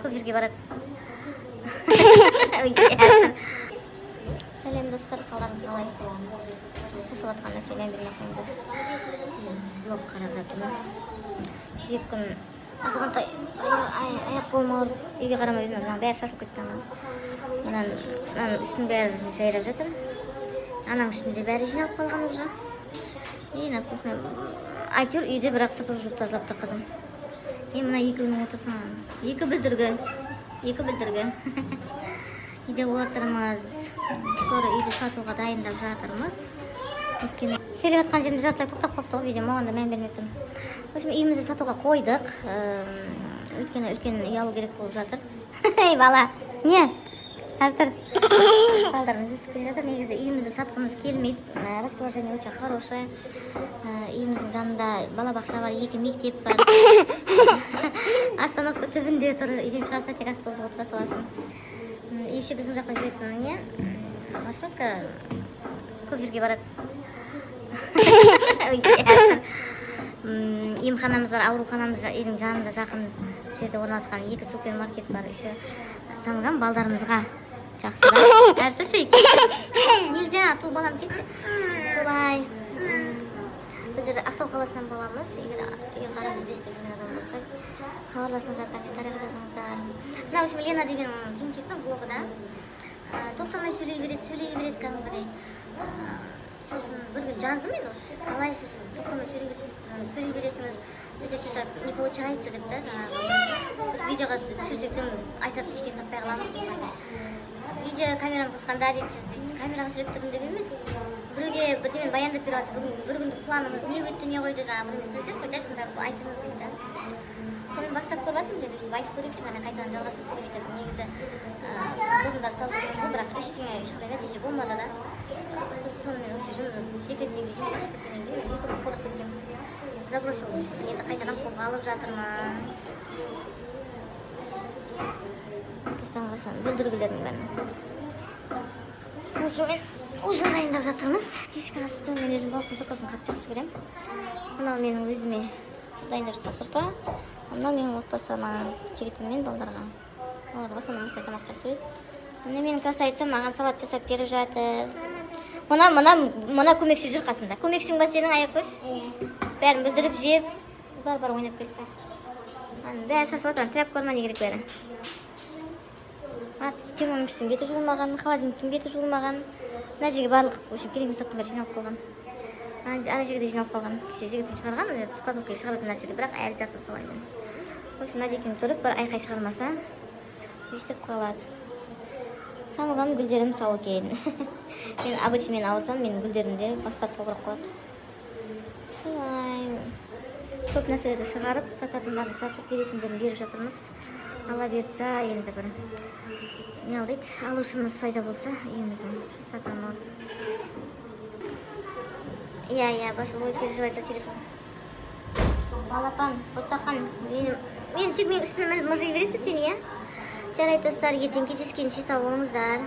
көп жерге барады. Сәлем достар, қалдарыңыз қалай? Шашылып жатқан нәрсемен бермей қойыңыздар. Блог қарап жатырмын. 2 күн азғантай аяқ қолым ауырып үйге қарамай жүрмін. Бәрі шашылып кеткен. Мынаның үстін бәрі жайрап жатыр. Ананың үстінде бәрі жиналып қалған уже. На кухня. Әйтеуір үйде бірақ сыпырып жуып тазалапты қызым. Мына 2 күн отырсам, 2 бүлдіргі. Үйде отырмыз. Скоро үйді сатуға дайындап жатырмыз. Сөйлеп жатқан жерімде жартылай тоқтап қалыпты ғой, видео маған да мән бермеппін. В общем, үйімізді сатуға қойдық. Өйткені үлкен үй алу керек болып жатыр. Ей бала, не? Қазір балдарымыз өсіп келе жатыр. Негізі үйімізді сатқымыз келмейді. Расположение өте хорошее. Үйіміздің жанында балабақша бар, 2 мектеп бар. Остановка түбінде тұр. Үйден шығасына тек автобусқа отыра саласың. Еще біздің жақта жүретін не? Маршрутка көп жерге барады. Емханамыз бар, ауруханамыз үйдің жанында жақын жерде орналасқан 2 супермаркет бар. Еще самыгам балдарымызға жақсы да. Әртүрші нельзя, тул балам кетші. Солай. Біздер Ақтау қаласынан боламыз. Егер үйге қарап іздестірген адам болса, хабарласыңыздар, комментарийға жазыңыздар. Мына үшін Лена деген келіншектің блогыда тоқтамай сөйлей береді кәдімгідей. Сосын бір күн жаздым мен осы. Қалай сіз тоқтамай сөйлей бересіңіз, бізде что-то не получается деп та, жаңағы видеоға түсірсек те айтатын ештеңе таппай қаламыз деп. Видео камераны қосқанда дейді, сіз камераға сөйлеп тұрдым деп емес. Біреуге бірдемен баяндап беріп жатсыз, бір күндік планыңыз не өтті, не қойды, жаңағы біреумен сөйлесесіз ғой, дәл сонда айтыңыз дейді да. Сонымен бастап көріп жатырмын деп, айтып көрейікші, ғана қайтадан жалғастырып көрейікші деп. Негізі бұрындар салып жүрген, бірақ ешқандай нәтиже болмады да. Сонымен осы декреттен жұмысқа шығып кеткеннен кейін ютубты қолдап кеткенмін. Забросил. Енді қайтадан қолға алып жатырмын. Тұстан қашан бүлдіргілердің бәрін. Осы мен ужин дайындап жатырмыз. Кешкі асты мен өзім балықтың сорпасын қатты жақсы көремін. Мынау менің өзіме дайындап жатқан сорпа. Мынау менің отбасыма, жігітім мен балдарға. Оларға сонымен осылай тамақ жақсы көреді. Міне менің красавицам маған салат жасап беріп жатыр. Мына көмекші жүр қасында. Көмекшің ба сенің, аяқ көш? Бәрін бүлдіріп жеп, бар ойнап келіп. Бәрі шашылып, тряпка орма не керек бәрі. Термомикстің беті жуылмаған, холодильниктің беті жуылмаған. Мына жерге барлық керек месақтың бәрі жиналып қалған. Ана жерге де жиналып қалған. Кеше жігітім шығарған, кладовкаға шығаратын нәрседе, бірақ әлі жатыр солай. В общем, мына жекені тұрып, бір айқай шығармаса, өйстіп қалады. Самыгам гүлдерім сау екен. Мен обычно мен ауырсам, менің гүлдерімде бастар салбырап қалады. Солай. Көп нәрселерді шығарып, сататындарын сатып, беретіндерін беріп жатырмыз. Алла берса, енді бір не алдайды, алушымыз пайда болса, үйіміздің сатамыз. Я, ой, переживать за телефон. Балапан, отаққан. Мен тек мен үстіме мыжи бересің сен, я? Жарайды достар, ертең кездескенше сау болыңыздар.